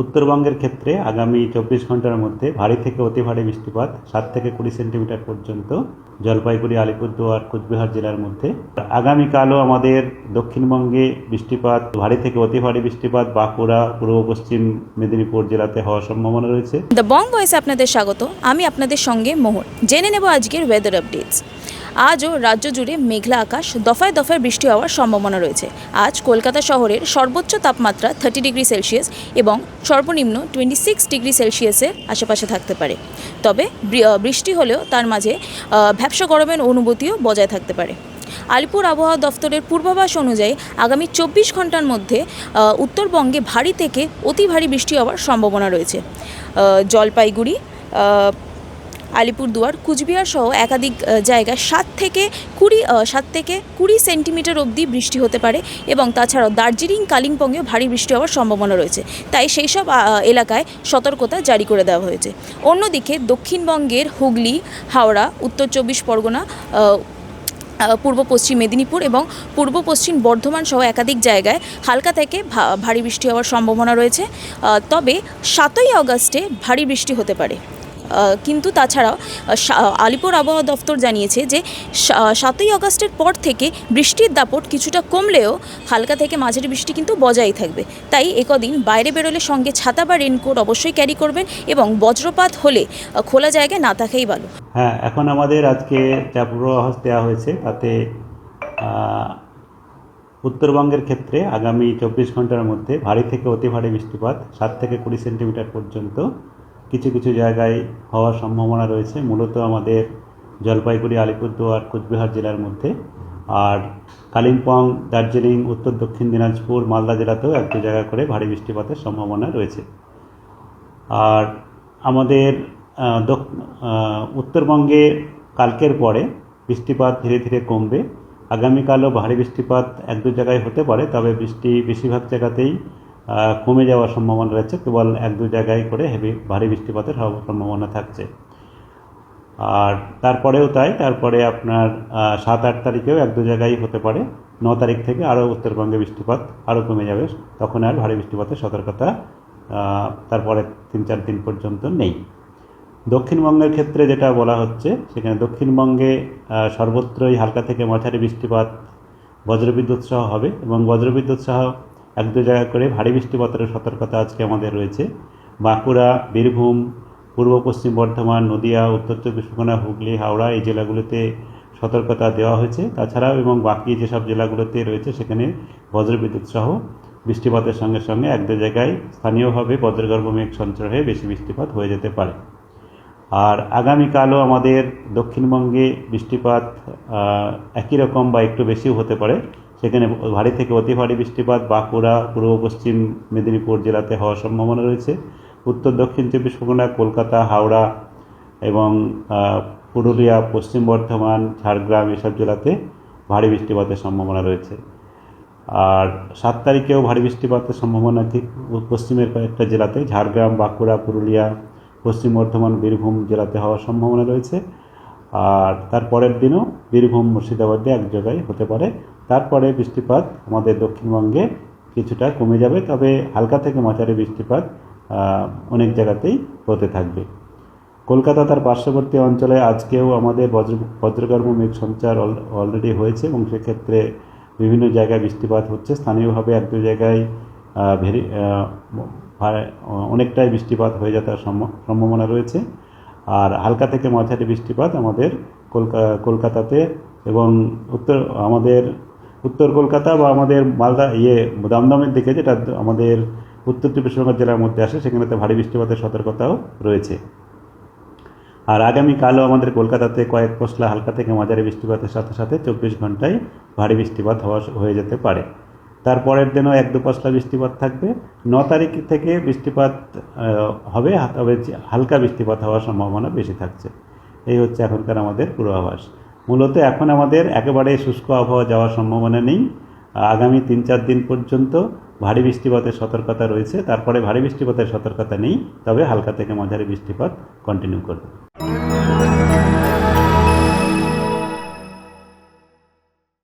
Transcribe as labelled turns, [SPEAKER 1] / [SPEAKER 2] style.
[SPEAKER 1] উত্তরবঙ্গের ক্ষেত্রে আগামী 24 ঘন্টার মধ্যে ভারী থেকে অতি ভারী বৃষ্টিপাত 7 থেকে 20 সেন্টিমিটার পর্যন্ত জলপাইগুড়ি, আলিপুরদুয়ার, কোচবিহার জেলার মধ্যে। আগামীকালও আমাদের দক্ষিণবঙ্গে বৃষ্টিপাত, ভারী থেকে অতি ভারী বৃষ্টিপাত বাঁকুড়া, পূর্ব পশ্চিম মেদিনীপুর জেলাতে হওয়ার সম্ভাবনা রয়েছে।
[SPEAKER 2] দ্য বং ভয়েসে আপনাদের স্বাগত। আমি আপনাদের সঙ্গে মোহন। জেনে নেব আজকের ওয়েদার আপডেটস। আজও রাজ্য জুড়ে মেঘলা আকাশ, দফায় দফায় বৃষ্টি হওয়ার সম্ভাবনা রয়েছে। আজ কলকাতা শহরের সর্বোচ্চ তাপমাত্রা 30 ডিগ্রি সেলসিয়াস এবং সর্বনিম্ন 26 ডিগ্রি সেলসিয়াসের আশেপাশে থাকতে পারে। তবে বৃষ্টি হলেও তার মাঝে ভ্যাপসা গরমের অনুভূতিও বজায় থাকতে পারে। আলিপুর আবহাওয়া দফতরের পূর্বাভাস অনুযায়ী আগামী 24 ঘন্টার মধ্যে উত্তরবঙ্গে ভারী থেকে অতি ভারী বৃষ্টি হওয়ার সম্ভাবনা রয়েছে। জলপাইগুড়ি, আলিপুরদুয়ার, কুচবিহার সহ একাধিক জায়গায় 7 থেকে 20 সেন্টিমিটার অবধি বৃষ্টি হতে পারে এবং তাছাড়াও দার্জিলিং, কালিম্পংয়েও ভারী বৃষ্টি হওয়ার সম্ভাবনা রয়েছে। তাই সেই সব এলাকায় সতর্কতা জারি করে দেওয়া হয়েছে। অন্যদিকে দক্ষিণবঙ্গের হুগলি, হাওড়া, উত্তর 24 পরগনা, পূর্ব পশ্চিম মেদিনীপুর এবং পূর্ব পশ্চিম বর্ধমান সহ একাধিক জায়গায় হালকা থেকে ভারী বৃষ্টি হওয়ার সম্ভাবনা রয়েছে। তবে 7ই আগস্টে ভারী বৃষ্টি হতে পারে। কিন্তু তাছাড়াও আলিপুর আবহাওয়া দফতর জানিয়েছে যে 7ই আগস্টের পর থেকে বৃষ্টির দাপট কিছুটা কমলেও হালকা থেকে মাঝারি বৃষ্টি কিন্তু বজায়ই থাকবে। তাই একদিন বাইরে বেরোলে সঙ্গে ছাতা বা রেনকোট অবশ্যই ক্যারি করবেন এবং বজ্রপাত হলে খোলা জায়গায় না থাকাই ভালো।
[SPEAKER 1] হ্যাঁ, এখন আমাদের আজকে যা পূর্বাভাস দেওয়া হয়েছে তাতে উত্তরবঙ্গের ক্ষেত্রে আগামী 24 ঘন্টার মধ্যে ভারী থেকে অতি ভারী বৃষ্টিপাত 7 থেকে 20 সেন্টিমিটার পর্যন্ত কিছু কিছু জায়গায় হওয়ার সম্ভাবনা রয়েছে। মূলত আমাদের জলপাইগুড়ি, আলিপুরদুয়ার, কোচবিহার জেলার মধ্যে। আর কালিম্পং, দার্জিলিং, উত্তর দক্ষিণ দিনাজপুর, মালদা জেলাতেও এক দু জায়গা করে ভারী বৃষ্টিপাতের সম্ভাবনা রয়েছে। আর আমাদের উত্তরবঙ্গে কালকের পরে বৃষ্টিপাত ধীরে ধীরে কমবে। আগামীকালও ভারী বৃষ্টিপাত এক দু জায়গায় হতে পারে, তবে বৃষ্টি বেশিরভাগ জায়গাতেই কমে যাওয়ার সম্ভাবনা রয়েছে। কেবল এক দু জায়গায় করে ভারী বৃষ্টিপাতের সম্ভাবনা থাকছে। আর তারপরেও তাই, তারপরে আপনার 7-8 তারিখেও এক দু জায়গায় হতে পারে। 9 তারিখ থেকে আরও উত্তরবঙ্গে বৃষ্টিপাত আরও কমে যাবে। তখন আর ভারী বৃষ্টিপাতের সতর্কতা তারপরে 3-4 দিন পর্যন্ত নেই। দক্ষিণবঙ্গের ক্ষেত্রে যেটা বলা হচ্ছে, সেখানে দক্ষিণবঙ্গে সর্বত্রই হালকা থেকে মাঝারি বৃষ্টিপাত, বজ্রবিদ্যুৎ সহ হবে এবং বজ্রবিদ্যুৎ সহ এক দু জায়গা করে ভারী বৃষ্টিপাতের সতর্কতা আজকে আমাদের রয়েছে। বাঁকুড়া, বীরভূম, পূর্ব পশ্চিম বর্ধমান, নদিয়া, উত্তর 24 পরগনা, হুগলি, হাওড়া এই জেলাগুলোতে সতর্কতা দেওয়া হয়েছে। তাছাড়াও এবং বাকি যেসব জেলাগুলোতে রয়েছে সেখানে বজ্রবিদ্যুৎ সহ বৃষ্টিপাতের সঙ্গে সঙ্গে এক দু জায়গায় স্থানীয়ভাবে বজ্রগর্ভ মেঘ সঞ্চয় হয়ে বেশি বৃষ্টিপাত হয়ে যেতে পারে। আর আগামীকালও আমাদের দক্ষিণবঙ্গে বৃষ্টিপাত একই রকম বা একটু বেশিও হতে পারে। সেখানে ভারী থেকে অতি ভারী বৃষ্টিপাত বাঁকুড়া, পূর্ব পশ্চিম মেদিনীপুর জেলাতে হওয়ার সম্ভাবনা রয়েছে। উত্তর দক্ষিণ 24 পরগনা, কলকাতা, হাওড়া এবং পুরুলিয়া, পশ্চিম বর্ধমান, ঝাড়গ্রাম এসব জেলাতে ভারী বৃষ্টিপাতের সম্ভাবনা রয়েছে। আর 7 তারিখেও ভারী বৃষ্টিপাতের সম্ভাবনা ঠিক পশ্চিমের কয়েকটা জেলাতে, ঝাড়গ্রাম, বাঁকুড়া, পুরুলিয়া, পশ্চিম বর্ধমান, বীরভূম জেলাতে হওয়ার সম্ভাবনা রয়েছে। আর তারপরের দিনও বীরভূম, মুর্শিদাবাদে এক জায়গায় হতে পারে। তারপরে বৃষ্টিপাত আমাদের দক্ষিণবঙ্গে কিছুটা কমে যাবে, তবে হালকা থেকে মাঝারি বৃষ্টিপাত অনেক জায়গাতেই হতে থাকবে। কলকাতা তার পার্শ্ববর্তী অঞ্চলে আজকেও আমাদের বজ্রগর্ভ মেঘ সঞ্চার অলরেডি হয়েছে এবং সেক্ষেত্রে বিভিন্ন জায়গায় বৃষ্টিপাত হচ্ছে। স্থানীয়ভাবে এক দু জায়গায় অনেকটাই বৃষ্টিপাত হয়ে যাওয়ার সম্ভাবনা রয়েছে। আর হালকা থেকে মাঝারি বৃষ্টিপাত আমাদের কলকাতাতে এবং আমাদের উত্তর কলকাতা বা আমাদের মালদা দমদমের দিকে, যেটা আমাদের উত্তর 24 পরগনা জেলার মধ্যে আসে, সেখানেতে ভারী বৃষ্টিপাতের সতর্কতাও রয়েছে। আর আগামীকালও আমাদের কলকাতাতে কয়েক পশলা হালকা থেকে মাঝারি বৃষ্টিপাতের সাথে সাথে 24 ঘন্টায় ভারী বৃষ্টিপাত হয়ে যেতে পারে। তারপরের দিনও এক দু পশলা বৃষ্টিপাত থাকবে। 9 তারিখ থেকে বৃষ্টিপাত হবে, তবে হালকা বৃষ্টিপাত হওয়ার সম্ভাবনা বেশি থাকছে। এই হচ্ছে এখনকার আমাদের পূর্বাভাস। মূলত এখন আমাদের একেবারে শুষ্ক আবহাওয়া যাওয়ার সম্ভাবনা নেই। আগামী 3-4 দিন পর্যন্ত ভারী বৃষ্টিপাতের সতর্কতা রয়েছে। তারপরে ভারী বৃষ্টিপাতের সতর্কতা নেই, তবে হালকা থেকে মাঝারি বৃষ্টিপাত কন্টিনিউ করবে।